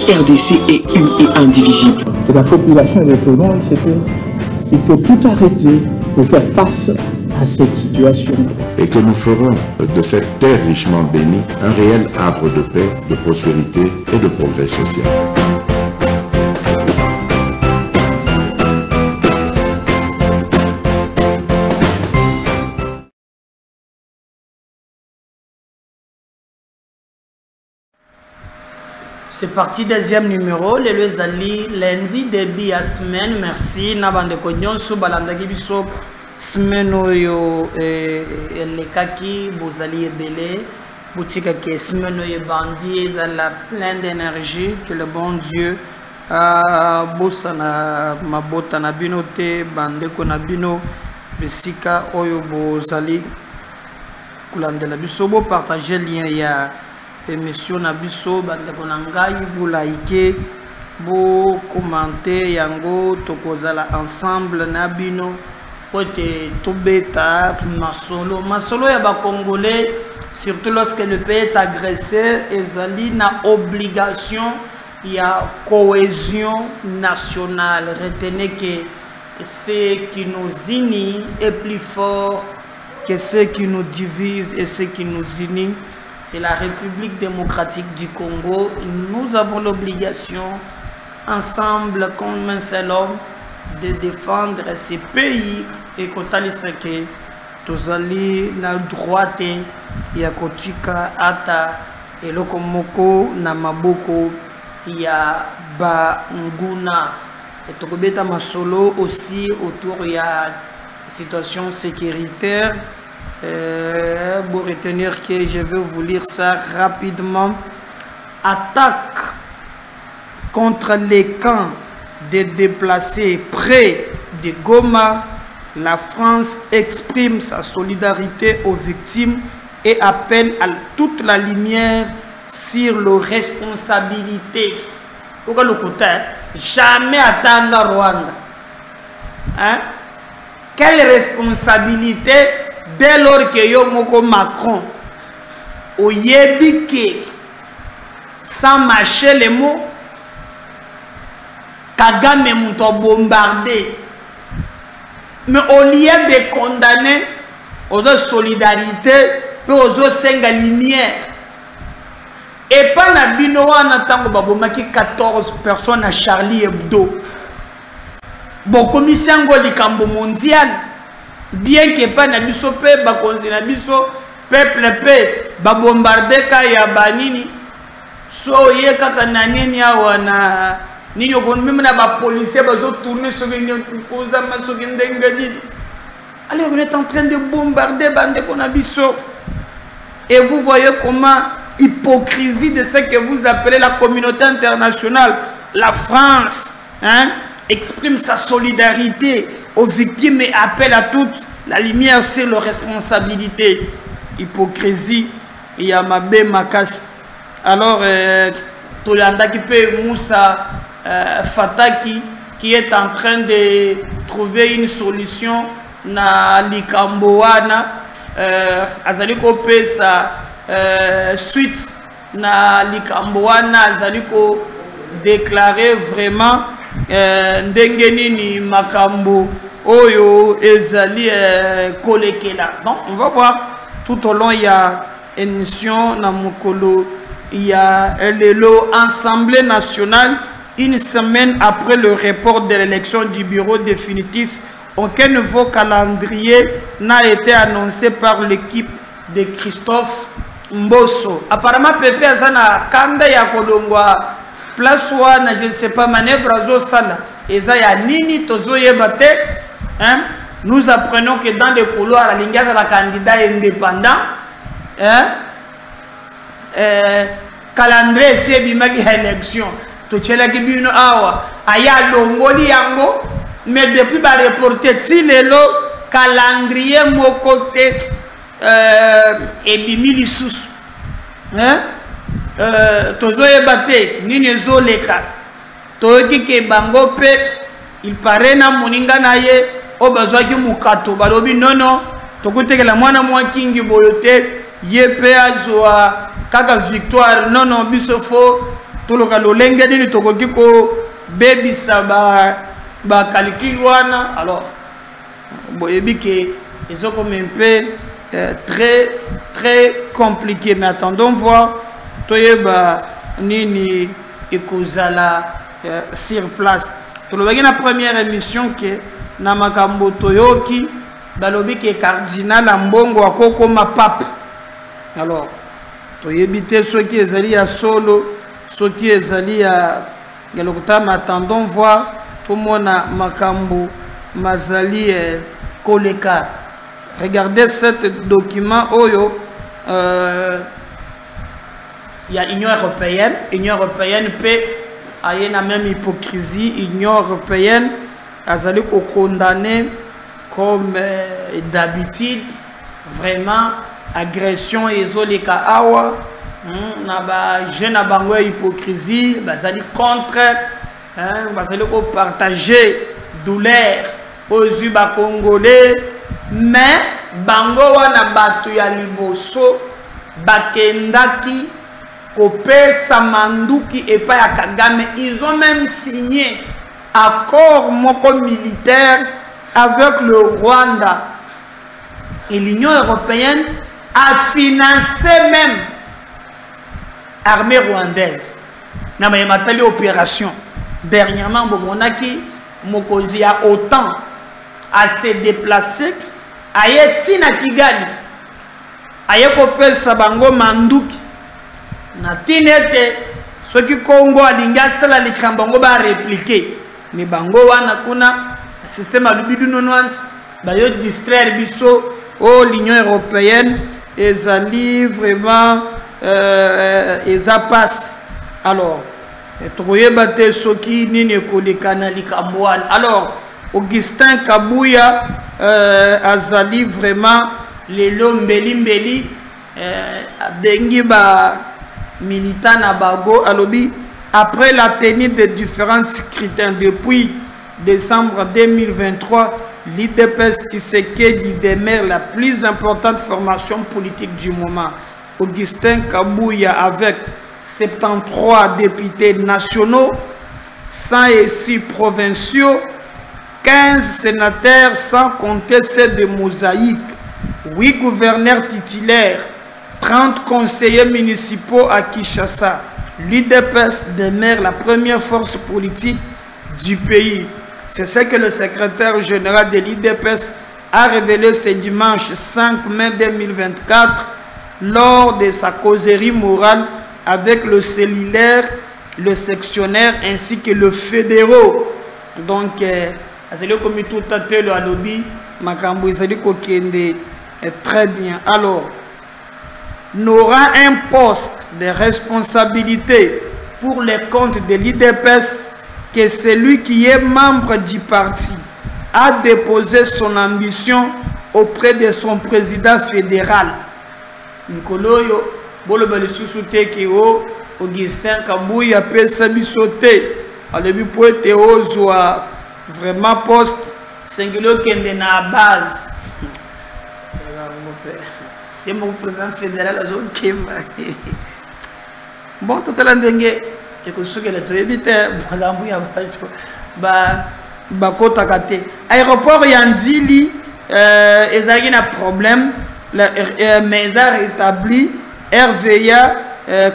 RDC est une et indivisible. Et la population de tout le monde, c'était il faut tout arrêter pour faire face à cette situation. Et que nous ferons de cette terre richement bénie un réel arbre de paix, de prospérité et de progrès social. C'est parti, deuxième numéro, le Zali, lundi, début à semaine, merci. Nabande Kognon, sous Balandagi Biso, semaine oyo, les kaki, Bozali et Belé, boutique qui semaine oyo bandi, la plein d'énergie, que le bon Dieu, Bossana, Mabota Nabinote, Bande Konabino, Bessika oyo Bozali, Kulandela Biso, partager le lien, il y a. Émission Nabiso, Bandakonangai, vous likez, vous commentez, yango, tokozala ensemble, Nabino, pote, tobeta, masolo ya ba Congolais, surtout lorsque le pays est agressé, ezali na obligation, il y a cohésion nationale. Retenez que ce qui nous unit est plus fort que ce qui nous divise et ce qui nous unit. C'est la République démocratique du Congo. Nous avons l'obligation, ensemble, comme un seul homme, de défendre ces pays. Et quand on sait que tous allés na droite, il y a Kotika, Ata, et Lokomoko, Namaboko, il y a Banguna. Et Tokobeta Masolo aussi, autour il y a situation sécuritaire. Pour retenir que je vais vous lire ça rapidement. Attaque contre les camps des déplacés près de Goma. La France exprime sa solidarité aux victimes et appelle à toute la lumière sur leurs responsabilités. Pourquoi le côté jamais attendre Rwanda, hein? Quelle responsabilité? Dès lors que yo moko Macron au yebike sans mâcher les mots, Kagame mouto bombardé, mais au lieu de condamner aux solidarité puis aux senga lumière et pas na bino wana tango babomaki 14 personnes à Charlie Hebdo bon commission ngo likambo mondial. Bien que pas na biso pe ba konzi na biso peuple pe ba bombarder ka ya banini so ye kaka na nini awana nini ko même na ba policier ba zo tourner sur une koza maso kindengeli. Allez, on est en train de bombarder bande ko na biso et vous voyez comment hypocrisie de ce que vous appelez la communauté internationale, la France, hein, exprime sa solidarité aux victimes et appelle à toute la lumière sur leurs responsabilités. Hypocrisie, il y a Mabé Makas. Alors, Tolanda qui peut Moussa Fataki qui est en train de trouver une solution na Likamboana, Azaliko Pesa suite na Likamboana, Azaliko déclarer vraiment Ndengenini Makambo Oyo Ezali Kolekela. Donc on va voir tout au long. Il y a une mission Namukolo, il y a l'élo Assemblée nationale. Une semaine après le report de l'élection du bureau définitif, aucun nouveau calendrier n'a été annoncé par l'équipe de Christophe Mbosso. Apparemment Pepe Azana Kanda ya Kolongwa place wana, je ne sais pas, manœuvre azo sala eza ya nini tozo yebate, hein? Nous apprenons que dans les couloirs la lingaza la candidat indépendant, hein, calendrier c'est bimaki élection to chela kibino awa aya longoli yango, mais depuis ba reporter tilelo calendrier mokote et bimili sous, hein? Tozoye bate nini zoleka toyoki ke bango pe il paraît na moninga na ye o bazwaki mukato balobi nono tokutekela mwana mwa kingi boyote ye pe azwa kaka victoire nono biso fo tout le calolenge ni tokoki ko baby saba ba calcul wana alors boyebi que ils sont comme un peu très compliqué, mais attendons voir toyeba nini ekozala sur place. Tout le la première émission que na makambo toyoki balobi que cardinal Ambongo akoko ma pape. Alors toyebite ceux qui ezali ya solo, ceux qui ezali ya galokota, mais attendons voir tout mona makambo mazali koleka. Regardez ce document oyo il y a Union européenne peut aller la même hypocrisie. Union européenne a condamné comme d'habitude vraiment agression et zoleka awa na ba jeune bango hypocrisie bazali contre bazali ko partager douleur aux yeux ba congolais, mais bango wana batu ya liboso bakendaki kopesa manduki et pas à Kagame. Ils ont même signé accord moko militaire avec le Rwanda, et l'Union européenne a financé même l'armée rwandaise. Na ma appelé opération. Dernièrement, Bomonaki Mokozi a autant à se déplacer à Yetina Kigali, à Yekopel Sabango Manduki. Na tinete ceux qui Congo alinga sala likambango ba répliquer mais bango wana kuna système alubidu nonwans ba yo distraire biso oh l'Union européenne ezali vraiment eza passe. Alors troye bate soki nini kolekana likambo wana. Alors Augustin Kabuya azali vraiment lelo mbeli bengi ba militant Nabago alobi après la tenue de différents scrutins depuis décembre 2023, l'IDPS Tshisekedi demeure la plus importante formation politique du moment. Augustin Kabuya avec 73 députés nationaux, 106 provinciaux, 15 sénateurs sans compter ceux de Mosaïque, 8 gouverneurs titulaires, 30 conseillers municipaux à Kinshasa. L'UDPS demeure la première force politique du pays. C'est ce que le secrétaire général de l'UDPS a révélé ce dimanche 5 mai 2024 lors de sa causerie morale avec le cellulaire, le sectionnaire ainsi que le fédéraux. Donc, c'est le comité tout à fait le lobby, Makambo Izali Kokende, très bien. Alors, n'aura un poste de responsabilité pour les comptes de l'IDPS que celui qui est membre du parti a déposé son ambition auprès de son président fédéral. Nkoloyo, bolobali sousouté ki o Augustin Kabuya pesa bisoté. Alebi poete ozwa vraiment poste singulier kende na base. Mon président fédéral a dit bon, tout le monde est que ce que les évite aéroport Yandili ils ont un problème mais ils ont rétabli RVA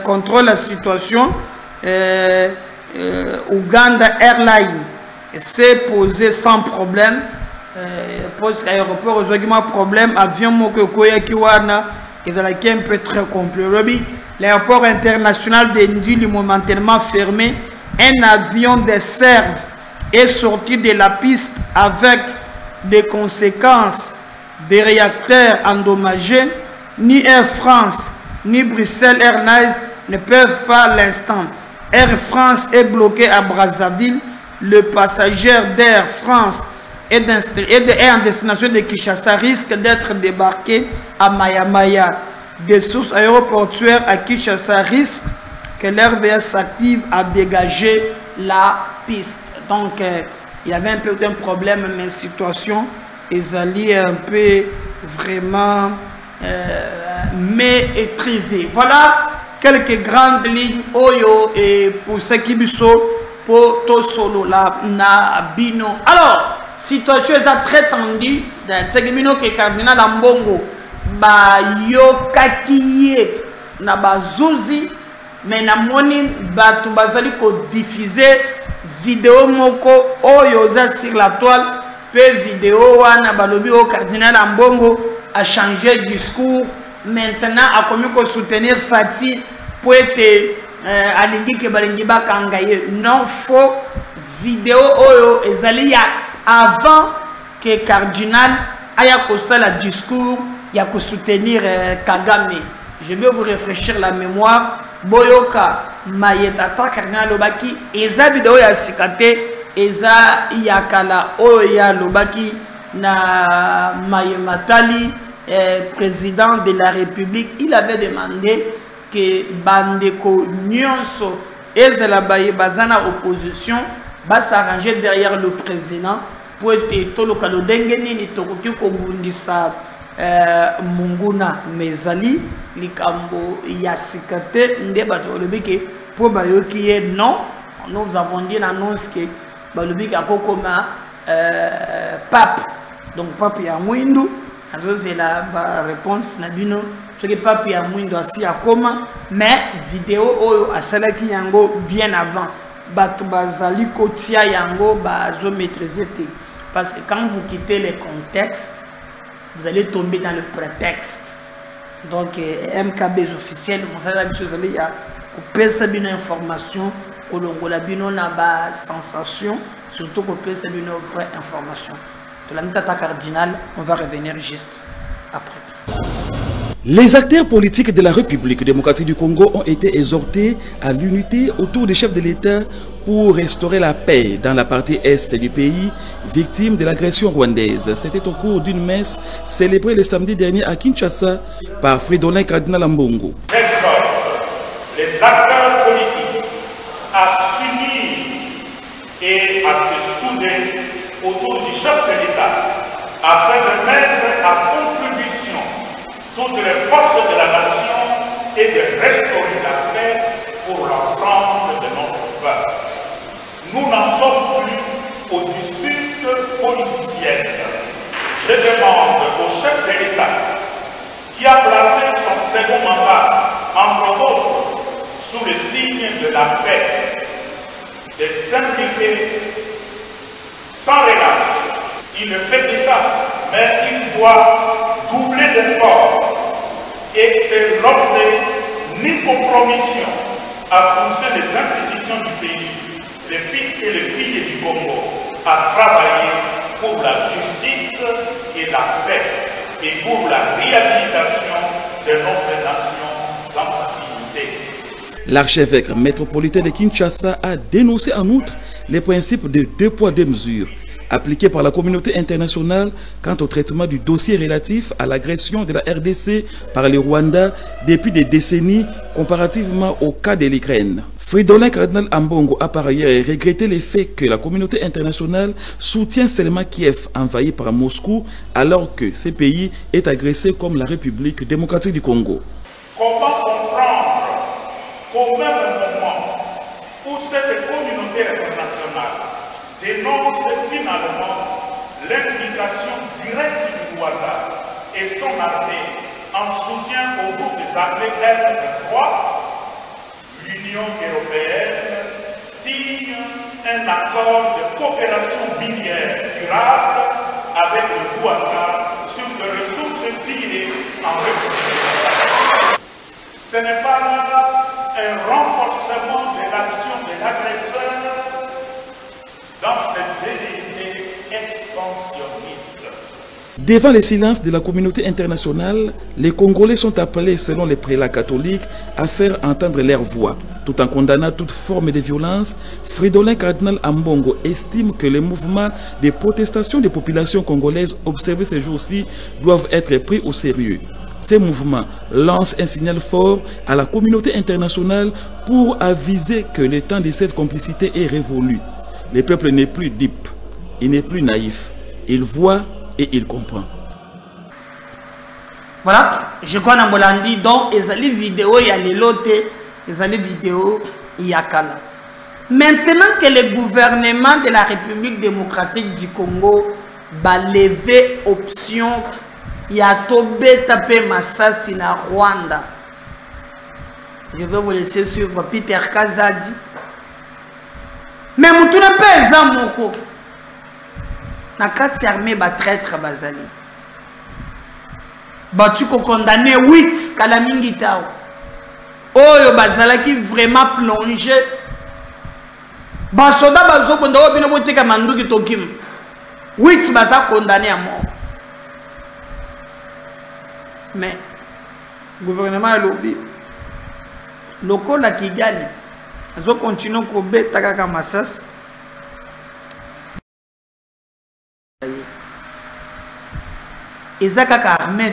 contrôle la situation. Uganda Airlines s'est posé sans problème. Pose aéroport aux arguments problème avion moko koyaki wana ezalaki un peu très compliqué. L'aéroport international de Ndili momentanément fermé, un avion de serve est sorti de la piste avec des conséquences des réacteurs endommagés. Ni Air France ni Bruxelles Airlines ne peuvent pas à l'instant. Air France est bloqué à Brazzaville. Le passager d'Air France et en destination de Kinshasa risque d'être débarqué à Mayamaya. Des sources aéroportuaires à Kinshasa risquent que l'RVS s'active à dégager la piste. Donc, il y avait un peu d'un problème, mais la situation est allée un peu vraiment maîtrisée. Voilà quelques grandes lignes oyo et pour ce qui biso pour to solo la na bino. Alors situation est très tendue dans ce qui bino que cardinal Ambongo ba yo kakiye na bazuzi mais na moni batu bazali ko diffuser vidéo moko oyo za sur la toile pe vidéo wana balobi au cardinal Ambongo a changé discours maintenant a commis ko soutenir Fati pour être alingi ke balingi bakangaye non faux vidéo oyo ezali ya avant que cardinal aya ko sala discours ya ko soutenir Kagame. Je vais vous réfléchir la mémoire boyoka mayetata cardinal lobaki eza vidéo ya sikate eza yakala oyo ya lobaki na mayematali président de la République. Il avait demandé que bandeko nyonso ezela baye bazana opposition va s'arranger derrière le président pour être tout le cas d'engeni ni tokoki ko bundisa munguna mezali likambo ya sikate nde bato lobiki pour bayoki non nous avons dit l'annonce que balobiki akokoma pape donc pape ya mwindu azo c'est la réponse na bino ce que pape ya mwindu asi akoma mais vidéo oyo asalaki yango bien avant bato bazali kotia yango bazo maîtriser parce que quand vous quittez les contextes vous allez tomber dans le prétexte. Donc MKB officiel vous allez la chose il y a couper ça une information au longo la bino na ba sensation surtout couper ça une vraie information. De la mitata cardinal, on va revenir juste après. Les acteurs politiques de la République démocratique du Congo ont été exhortés à l'unité autour des chefs de l'État pour restaurer la paix dans la partie est du pays, victime de l'agression rwandaise. C'était au cours d'une messe célébrée le samedi dernier à Kinshasa par Fridolin Cardinal Ambongo. J'exhorte les acteurs politiques à s'unir et à se souder autour du chef de l'État afin de mettre à contribution toutes les forces de la nation et de restaurer la paix pour l'ensemble de notre peuple. Nous n'en sommes plus aux disputes politiciennes. Je demande au chef de l'État, qui a placé son second mandat, entre autres, sous le signe de la paix, de s'impliquer sans relâche. Il le fait déjà, mais il doit doubler d'efforts et se lancer ni compromission à pousser les institutions du pays, les fils et les filles du Congo, à travailler pour la justice et la paix et pour la réhabilitation de notre nation dans sa dignité. L'archevêque métropolitain de Kinshasa a dénoncé en outre les principes de 2 poids 2 mesures appliqués par la communauté internationale quant au traitement du dossier relatif à l'agression de la RDC par le Rwanda depuis des décennies comparativement au cas de l'Ukraine. Fridolin Cardinal Ambongo a par ailleurs regretté le fait que la communauté internationale soutient seulement Kiev envahi par Moscou alors que ce pays est agressé comme la République démocratique du Congo. Comment comprendre qu'au même moment où cette communauté internationale dénonce finalement l'implication directe du Rwanda et son armée en soutien au groupe des armées R23, l'Union européenne signe un accord de coopération minière durable avec le Rwanda sur les ressources tirées en République. Ce n'est pas là un renforcement de l'action de l'agresseur dans cette vérité expansionniste. Devant le silence de la communauté internationale, les Congolais sont appelés, selon les prélats catholiques, à faire entendre leur voix. Tout en condamnant toute forme de violence, Fridolin Cardinal Ambongo estime que les mouvements de protestation des populations congolaises observés ces jours-ci doivent être pris au sérieux. Ces mouvements lancent un signal fort à la communauté internationale pour aviser que le temps de cette complicité est révolu. Le peuple n'est plus dupe, il n'est plus naïf. Il voit et il comprend. Voilà, je crois que Bolandi, donc, ils ont les vidéos, il y a les lotes, ils ont les vidéos, il y a Kala. Maintenant que le gouvernement de la République démocratique du Congo va lever option, il y a Tobé tapé Massassi na Rwanda. Je vais vous laisser suivre Peter Kazadi. Mais vous n'avez pas exemple, mon coq. Na kati armée ba traître bazali. Batu ko condamné 8 kala mingi tao. Oyo bazala qui vraiment plongé. Ba soda bazo ko ndo bino boteka manduki tokim. 8 baza condamné à mort. Mais le gouvernement lobby lokola Kigali azo continue ko beta kaka Masas. Ezaka armée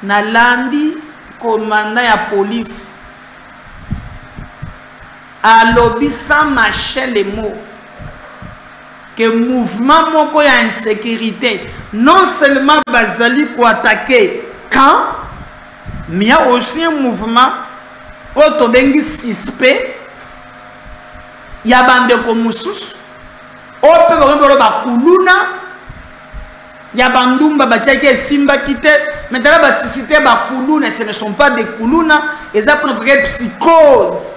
na landi commandant ya police a lobby sans mâcher les mots que mouvement moko ya insécurité non seulement bazali ko attaquer quand mais il y a aussi un mouvement autobengi suspect ya bande ko mususu o pe ba kuluna ya bandumba batiaki simba kite maintenant ba sisité ba kuluna ce ne sont pas des kuluna et ça pour une psychose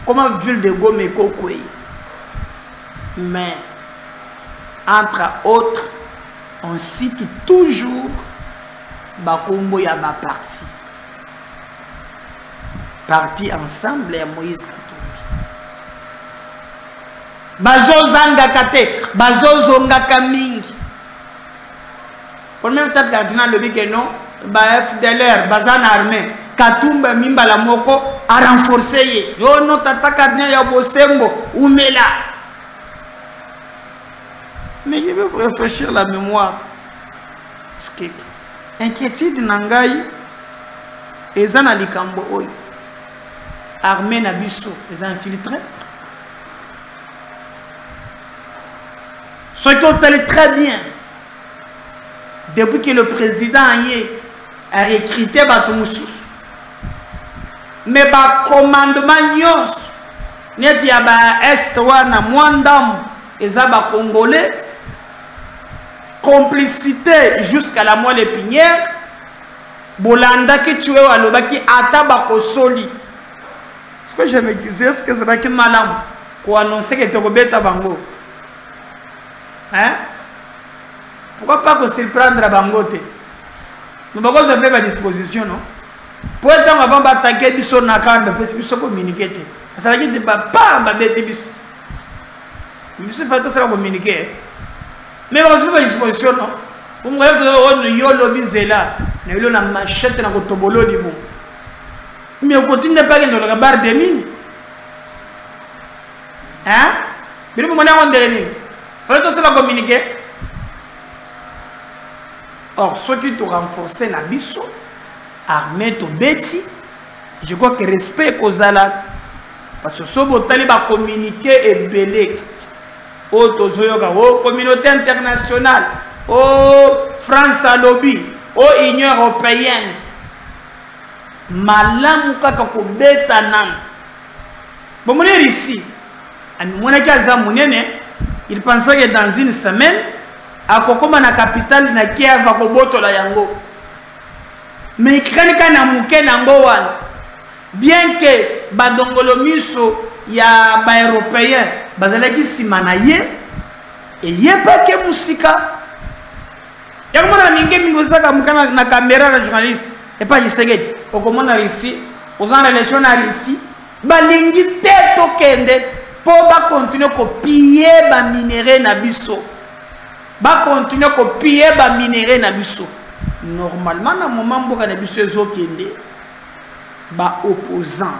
comme ville de Goma et Kokwei. Mais entre autres on cite toujours Bakombo ya ba parti ensemble ya Moïse Katumbi bazozanga kate bazozonga mingi. Pour même temps cardinal le dit que non, ba FDLR, bazan armée, Katumba mimba la moko a renforcé. Yo non tata cardinal ya bosembo umela. Mais je vais vous réfléchir la mémoire. Parce que inquiétude nangai ezana likambo oy. Armée na biso, les infiltrés. Ce qui est très bien. Depuis que le président a recruté Batumoussous, mais le commandement Nyos, net ya ba est wana mwandam ezaba congolais, complicité jusqu'à la moelle épinière, bolanda ki tué alobaki ataba kosoli. Ce que je me disais, est-ce que c'est pas que malam pour annoncer que tu as bango, hein? Pourquoi pas qu'on se prendre à Bangote? Nous avons fait à disposition, non? Pour être avant d'attaquer du son à camp, parce que nous communiquer. Ça veut dire que pas en bête bis. Nous sommes fait ça communiquer. Mais nous avons fait à disposition, non? Vous me voyez que nous avons lobby zéla. Nous avons la machette dans le tobolo du bon. Mais au continue de pas dans le barre de mine. Hein? Mais nous avons dit que il faut que nous communiquer. Or, ceux qui ont renforcé la biso, armée to beti, je crois que respect aux alades. Parce que ce que va communiquer est belé. Au communauté internationale, au France à lobby, au Union européenne. Malam kaka ko beta nan. Bon, mon ici, il pensait que dans une semaine, à Kokoma na capitale na Kiev va koboto la yango. Mais krika na muke nango wan. Bien que badongolo miso ya ba européen bazalaki simana ye et ye pas que musika. Ya komona mingi mingosaka mukana na caméra na journaliste et pas lisegeti. Okomona ici, aux en relation à ici, balingi teto kende po ba continuer ko piller ba minerai na biso. Ba continuer ko piller ba minerai na biso. Normalement na moment mboka na biso ezokende ba opposant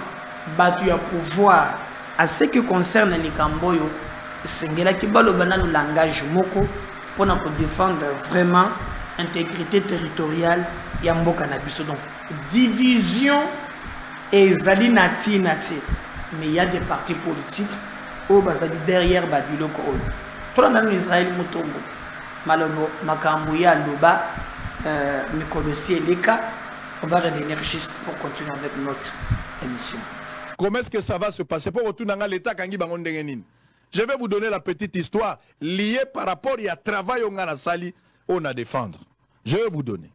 ba tu ya pouvoir à ce qui concerne les Kamboyo sengela ki baloba na langage moko pour na défendre vraiment intégrité territoriale ya mboka na biso. Donc division et zali nati mais il y a des partis politiques au derrière baduloko. Tout dans Israël mutombo malobo makambo ya loba Nicolas Leka. On va revenir juste pour continuer avec notre émission. Comment est-ce que ça va se passer pour retourner dans l'État Kangi Bangondengenin? Je vais vous donner la petite histoire liée par rapport à travail on a sali, on a défendre. Je vais vous donner.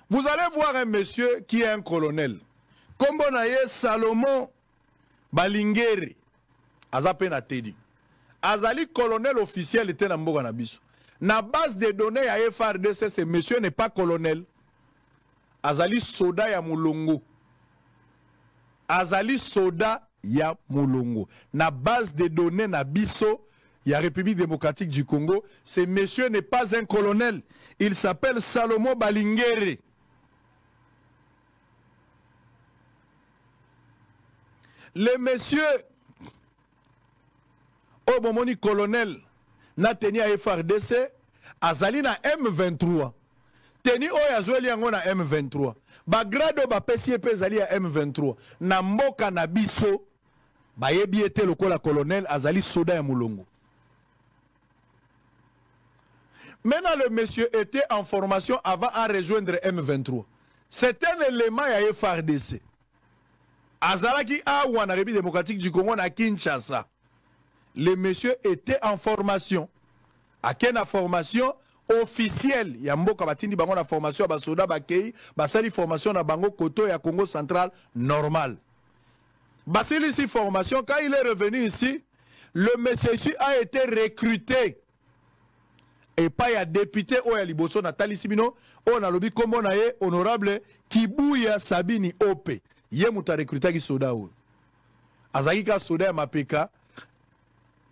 Vous allez voir un monsieur qui est un colonel. Comme on a Salomon Balingeri, Azapena Tedi. Azali colonel officiel était dans Mboga Nabiso. Na base de données à FRDC, ce monsieur n'est pas colonel. Azali soda ya mulongo. Azali soda ya mulongo. Na base de données na biso, ya République démocratique du Congo, ce monsieur n'est pas un colonel. Il s'appelle Salomon Balingeri. Le monsieur, au moment du colonel, n'a tenu à FRDC, azali na M23. Teni oyazweli yango na M23. Ba grado ba PCP azali à M23. Na mboka na biso, ba yebi ete lokola colonel azali soda ya mulongo. Maintenant le monsieur était en formation avant à rejoindre M23. C'est un élément à FRDC. Azalaki awa na République démocratique du Congo na Kinshasa. Le monsieur était en formation. À quelle formation officielle? Ya mboka batindi bango na formation ba soda ba kei, ba sali formation na bango koto ya Congo central normal. Basili ici formation, quand il est revenu ici, le monsieur ici a été recruté. Et pas ya député o ya liboso na talisibino, on a lobi kombo na ye honorable Kibuya Sabini Ope. Ye muta recruté ki soda ou. Azaki ka soda ya mapeka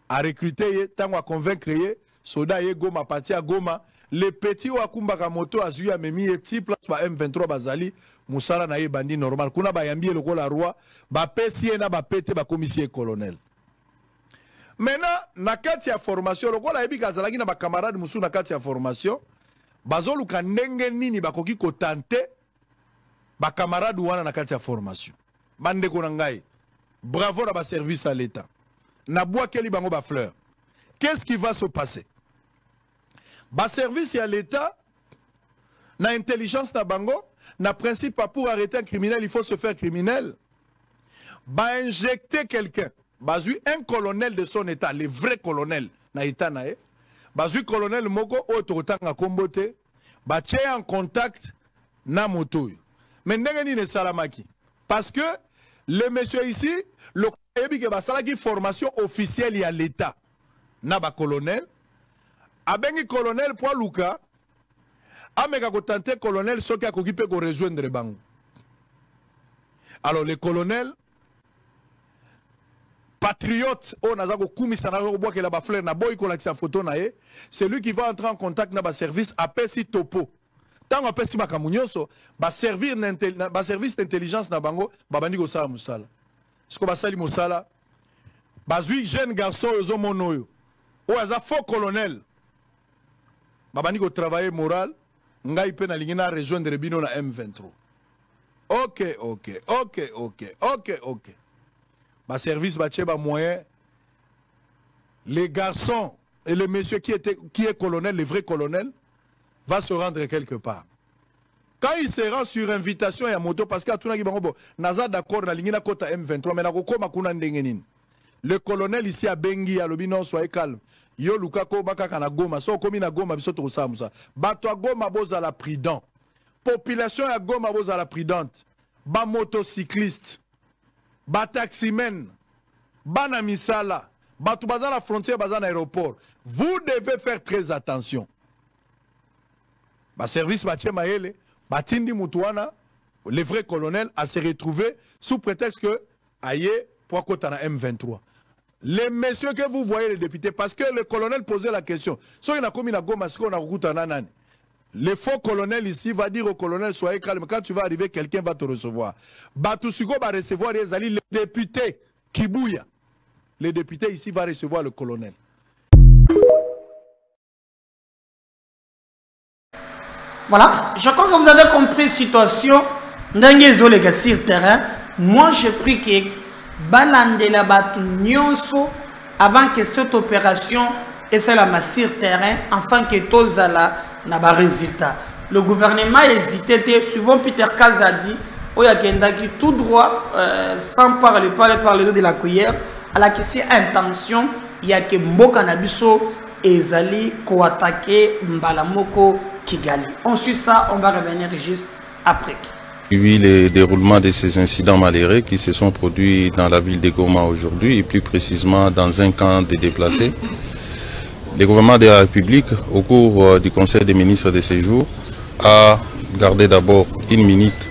a recruté ye, tango a convaincre ye, soda ye Goma parti à Goma, le petit ou akumbaka moto azui a memi ye ti place ba M23 bazali, musala na ye bandi normal. Kuna ba yambi le ko la roi, ba pesi na ba pete ba commissaire colonel. Maintenant, na kati ya formation, le ko la yebi kazalaki na ba camarade musu na kati ya formation, bazolu ka ndenge nini bakoki ko tante ba camarade wana na kati ya formation. Bande ko ngai. Bravo na ba service à l'État. Na bois keli bango ba fleur. Qu'est-ce qui va se passer? Ba service à l'État, na intelligence na bango, na principe pour arrêter un criminel, il faut se faire criminel. Ba injecter quelqu'un. Ba zui un colonel de son état, le vrai colonel na état na e. Ba zui colonel moko ototanga kombote, ba tche en contact na moto. Mais ndenge ni ne salamaki. Parce que le monsieur ici, le qui formation officielle à l'État. Naba colonel. Abengi colonel pour Luka. Ameka ko tenter colonel ce qui a occupé ko rejoindre bango. Alors le colonel patriote on a ko kumisa na ko boka la ba fleur na boy ko la sa photo na ye, c'est lui qui va entrer en contact na ba service apesi topo. Tant apesi makamunyoso ba servir ba service d'intelligence na bango ba bandi ko sala musala. Ce que basali musala bazui jeune garçon ozo monoyo. O aza faux colonel. Ba bandi ko travailler moral ngai pe na lingina rejoindre bino na M23. OK. Ba service ba tcheba moyen. Les garçons et le monsieur qui est colonel, le vrai colonel, va se rendre quelque part. Quand il se rend sur invitation ya moto, parce que tout le monde naza d'accord na lingina kota M23, mais na kokoma kuna ndengenin. Le colonel ici à Bengi à Lobino, soyez calme. Yo lukako baka kana Goma, so komi na Goma biso to samusa. Bato a Goma boza la prudent. Population ya Goma boza la prudente. Ba motocycliste, ba taximen, ba na misala, bato baza la frontière, baza na aéroport. Vous devez faire très attention. Ba service ba tchema ele, ba tindi mutuana, le vrai colonel a se retrouvé sous prétexte que aye pour kota na M23. Les messieurs que vous voyez, les députés, parce que le colonel posait la question. Si on a commis la gomme, est-ce qu'on a recruté un anan? Le faux colonel ici va dire au colonel, soyez calme, quand tu vas arriver, quelqu'un va te recevoir. Batusugo va recevoir les alliés, les députés, Kibuya. Les députés ici vont recevoir le colonel. Voilà, je crois que vous avez compris la situation. Dans les sur terrain, moi je prie que balandela batu nyonso avant que cette opération et c'est la massir terrain afin que tozala n'a pas résultat. Le gouvernement a hésité, souvent Peter Kals a dit, qui tout droit, sans parler de la cuillère, à la question intention, il y a que Mbokanabiso et Zali qui attaqué Mbalamoko Kigali. Ensuite ça, on va revenir juste après. Suivi le déroulement de ces incidents malheureux qui se sont produits dans la ville de Goma aujourd'hui et plus précisément dans un camp de déplacés. Le gouvernement de la République, au cours du Conseil des ministres de ce jour, a gardé d'abord 1 minute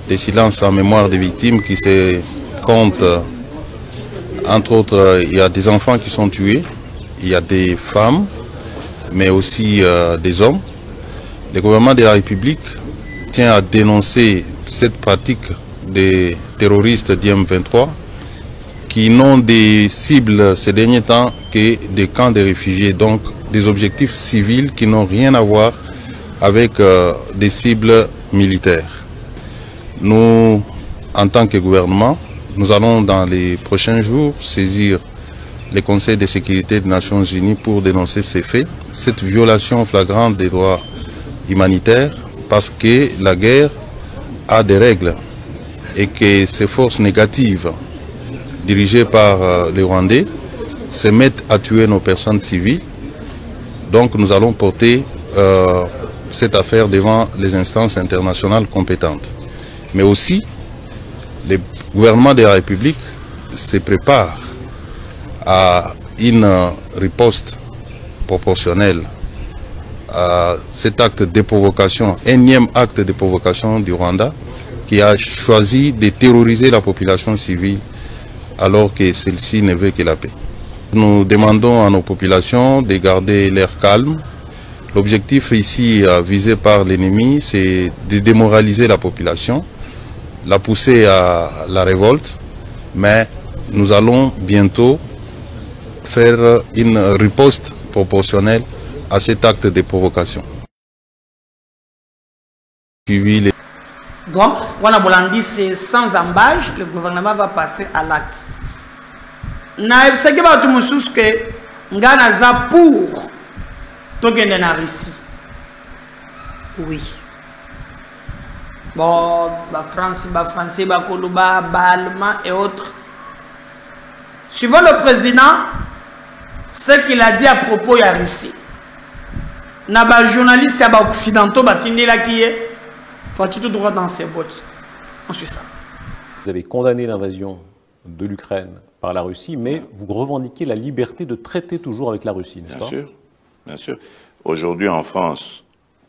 de silence en mémoire des victimes qui se comptent. Entre autres, il y a des enfants qui sont tués, il y a des femmes, mais aussi des hommes. Le gouvernement de la République tient à dénoncer cette pratique des terroristes d'IM23 qui n'ont des cibles ces derniers temps que des camps de réfugiés, donc des objectifs civils qui n'ont rien à voir avec des cibles militaires. Nous, en tant que gouvernement, nous allons dans les prochains jours saisir le Conseil de sécurité des Nations Unies pour dénoncer ces faits, cette violation flagrante des droits humanitaires, parce que la guerre a des règles et que ces forces négatives dirigées par les Rwandais se mettent à tuer nos personnes civiles. Donc nous allons porter cette affaire devant les instances internationales compétentes. Mais aussi, le gouvernement de la République se prépare à une riposte proportionnelle à cet acte de provocation, énième acte de provocation du Rwanda, qui a choisi de terroriser la population civile alors que celle-ci ne veut que la paix. Nous demandons à nos populations de garder l'air calme. L'objectif ici visé par l'ennemi, c'est de démoraliser la population, la pousser à la révolte, mais nous allons bientôt faire une riposte proportionnelle à cet acte de provocation. Donc, Bolandi, c'est sans embâche, le gouvernement va passer à l'acte. Na ce qui va tout moussous que Ngana za pour Togende na Russie. Oui. Bon, français, Koluba, allemand et autres. Suivant le président, ce qu'il a dit à propos de la Russie. Les journalistes occidentaux faut tout droit dans ses bottes. On suit ça. Vous avez condamné l'invasion de l'Ukraine par la Russie, mais vous revendiquez la liberté de traiter toujours avec la Russie, n'est-ce pas? Bien sûr, bien sûr. Aujourd'hui en France,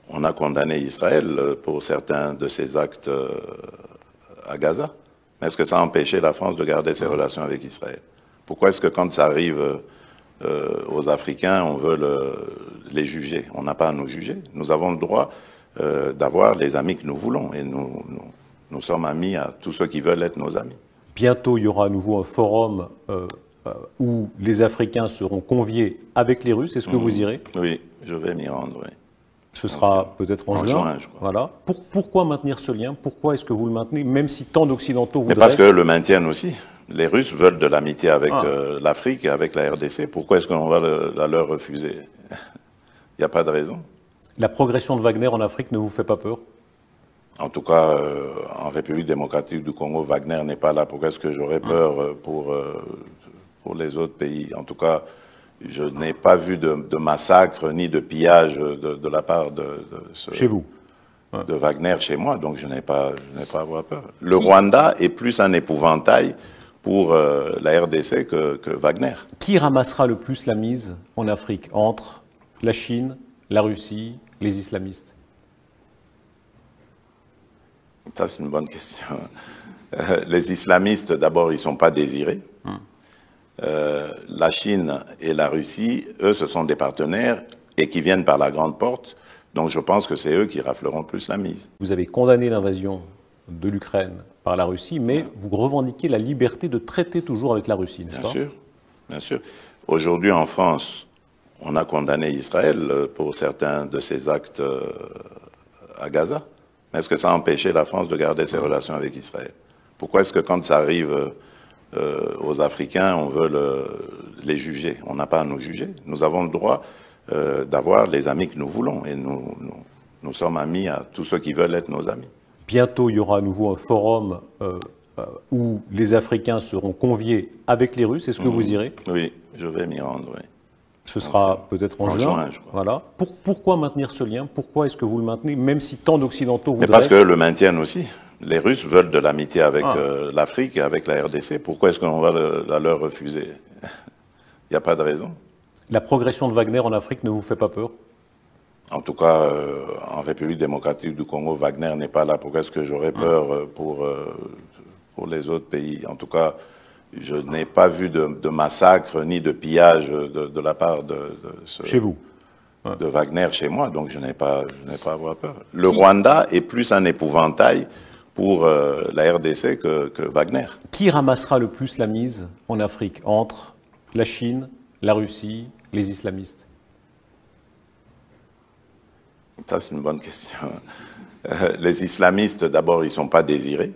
on a condamné Israël pour certains de ses actes à Gaza. Mais est-ce que ça a empêché la France de garder ses relations avec Israël? Pourquoi est-ce que quand ça arrive aux Africains, on veut les juger? On n'a pas à nous juger. Nous avons le droit d'avoir les amis que nous voulons. Et nous sommes amis à tous ceux qui veulent être nos amis. Bientôt, il y aura à nouveau un forum où les Africains seront conviés avec les Russes. Est-ce que vous irez? Oui, je vais m'y rendre, oui. Ce sera peut-être en juin, je crois. Voilà. Pourquoi maintenir ce lien? Pourquoi est-ce que vous le maintenez, même si tant d'Occidentaux voudraient... Mais parce que le maintiennent aussi. Les Russes veulent de l'amitié avec l'Afrique et avec la RDC. Pourquoi est-ce qu'on va la leur refuser? Il n'y a pas de raison. La progression de Wagner en Afrique ne vous fait pas peur? En tout cas, en République démocratique du Congo, Wagner n'est pas là. Pourquoi est-ce que j'aurais peur pour les autres pays? En tout cas, je n'ai pas vu de massacre ni de pillage de la part chez vous, de Wagner chez moi, donc je n'ai pas à avoir peur. Le Rwanda est plus un épouvantail pour la RDC que Wagner. Qui ramassera le plus la mise en Afrique entre la Chine, la Russie, les islamistes? Ça, c'est une bonne question. Les islamistes, d'abord, ils ne sont pas désirés. La Chine et la Russie, eux, ce sont des partenaires et qui viennent par la grande porte. Donc je pense que c'est eux qui rafleront plus la mise. Vous avez condamné l'invasion de l'Ukraine par la Russie, mais vous revendiquez la liberté de traiter toujours avec la Russie, n'est-ce pas? Bien sûr, bien sûr. Aujourd'hui en France, on a condamné Israël pour certains de ses actes à Gaza. Mais est-ce que ça a empêché la France de garder ses relations avec Israël? Pourquoi est-ce que quand ça arrive aux Africains, on veut les juger? On n'a pas à nous juger. Nous avons le droit d'avoir les amis que nous voulons. Et nous sommes amis à tous ceux qui veulent être nos amis. Bientôt, il y aura à nouveau un forum où les Africains seront conviés avec les Russes. Est-ce que vous irez? Oui, je vais m'y rendre, oui. Ce sera peut-être en juin, je crois. Voilà. Pourquoi maintenir ce lien? Pourquoi est-ce que vous le maintenez, même si tant d'Occidentaux voudraient... Mais parce que le maintiennent aussi. Les Russes veulent de l'amitié avec l'Afrique et avec la RDC. Pourquoi est-ce qu'on va la leur refuser? Il n'y a pas de raison. La progression de Wagner en Afrique ne vous fait pas peur? En tout cas, en République démocratique du Congo, Wagner n'est pas là. Pourquoi est-ce que j'aurais peur pour les autres pays? En tout cas, je n'ai pas vu de massacre ni de pillage de la part chez vous, de Wagner chez moi, donc je n'ai pas à avoir peur. Le Rwanda est plus un épouvantail pour la RDC que Wagner. Qui ramassera le plus la mise en Afrique entre la Chine, la Russie, les islamistes? Ça, c'est une bonne question. Les islamistes, d'abord, ils ne sont pas désirés.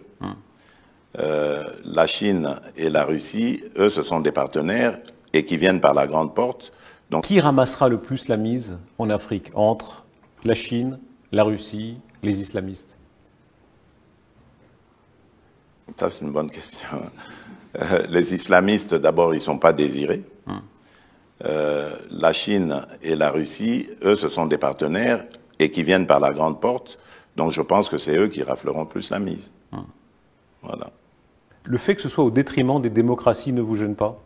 La Chine et la Russie, eux, ce sont des partenaires et qui viennent par la grande porte. Donc... Qui ramassera le plus la mise en Afrique entre la Chine, la Russie, les islamistes? Ça, c'est une bonne question. Les islamistes, d'abord, ils ne sont pas désirés. La Chine et la Russie, eux, ce sont des partenaires et qui viennent par la grande porte. Donc je pense que c'est eux qui rafleront plus la mise. Voilà. Le fait que ce soit au détriment des démocraties ne vous gêne pas?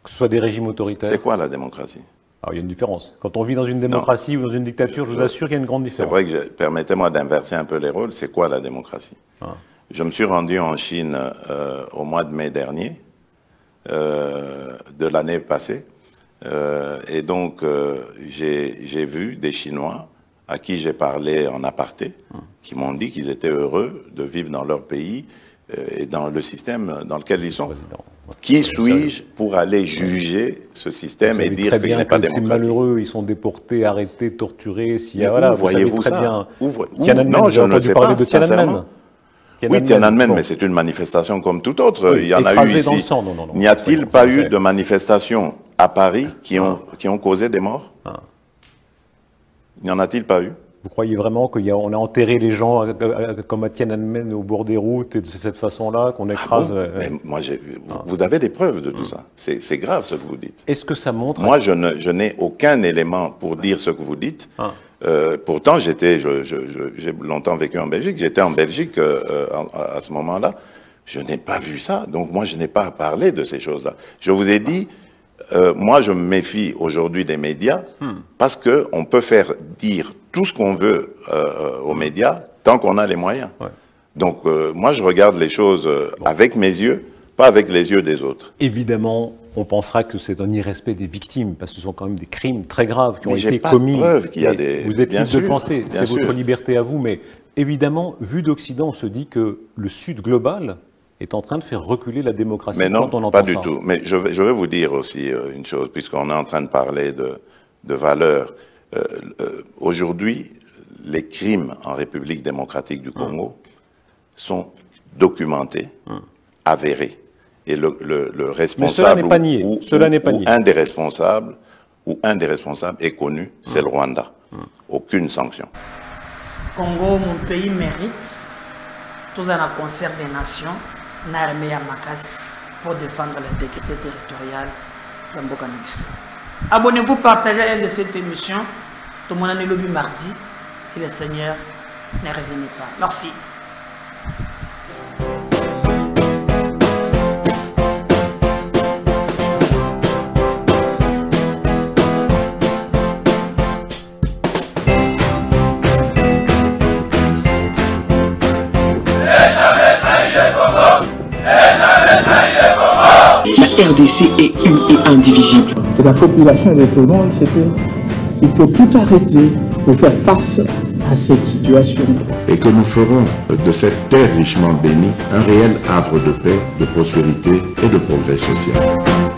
Que ce soit des régimes autoritaires? C'est quoi la démocratie? Alors, il y a une différence. Quand on vit dans une démocratie ou dans une dictature, je vous assure qu'il y a une grande différence. C'est vrai que, permettez-moi d'inverser un peu les rôles, c'est quoi la démocratie? Je me suis rendu en Chine au mois de mai dernier, de l'année passée, et donc j'ai vu des Chinois à qui j'ai parlé en aparté, qui m'ont dit qu'ils étaient heureux de vivre dans leur pays et dans le système dans lequel ils sont. Qui suis-je pour aller juger ce système et dire qu'il n'est pas démocratique? C'est malheureux, ils sont déportés, arrêtés, torturés. Voyez-vous ça? Non, je ne sais pas, sincèrement. Oui, Tiananmen, mais c'est une manifestation comme toute autre. Il y en a eu ici. N'y a-t-il pas eu de manifestations à Paris qui ont causé des morts? N'y en a-t-il pas eu? Vous croyez vraiment qu'on a enterré les gens comme à Tiananmen au bord des routes et de cette façon-là, qu'on écrase... Mais moi, vous avez des preuves de tout ça. C'est grave ce que vous dites. Est-ce que ça montre... Moi, je n'ai aucun élément pour dire ce que vous dites. Pourtant, j'ai longtemps vécu en Belgique. J'étais en Belgique à ce moment-là. Je n'ai pas vu ça. Donc moi, je n'ai pas à parler de ces choses-là. Je vous ai dit... moi, je me méfie aujourd'hui des médias parce qu'on peut faire dire tout ce qu'on veut aux médias tant qu'on a les moyens. Donc, moi, je regarde les choses avec mes yeux, pas avec les yeux des autres. Évidemment, on pensera que c'est un irrespect des victimes, parce que ce sont quand même des crimes très graves qui ont été pas commis. De preuve qu'il y a des... Vous êtes libre de penser, c'est votre liberté à vous, mais évidemment, vu d'Occident, on se dit que le Sud global est en train de faire reculer la démocratie. Mais non, quand on entend pas du tout. Mais je vais vous dire aussi une chose, puisqu'on est en train de parler de valeurs. Aujourd'hui, les crimes en République démocratique du Congo sont documentés, avérés. Et le responsable un des responsables est connu, c'est le Rwanda. Aucune sanction. Congo, mon pays mérite tous un concert des nations, une armée à Makassi pour défendre l'intégrité territoriale de Mboka na biso. Abonnez-vous, partagez un de cette émission. Tout le monde est le mardi, si le Seigneur ne revenait pas. Merci. La RDC est une et indivisible. Et la population de tout le monde, c'est qu'il faut tout arrêter pour faire face à cette situation. Et que nous ferons de cette terre richement bénie un réel havre de paix, de prospérité et de progrès social.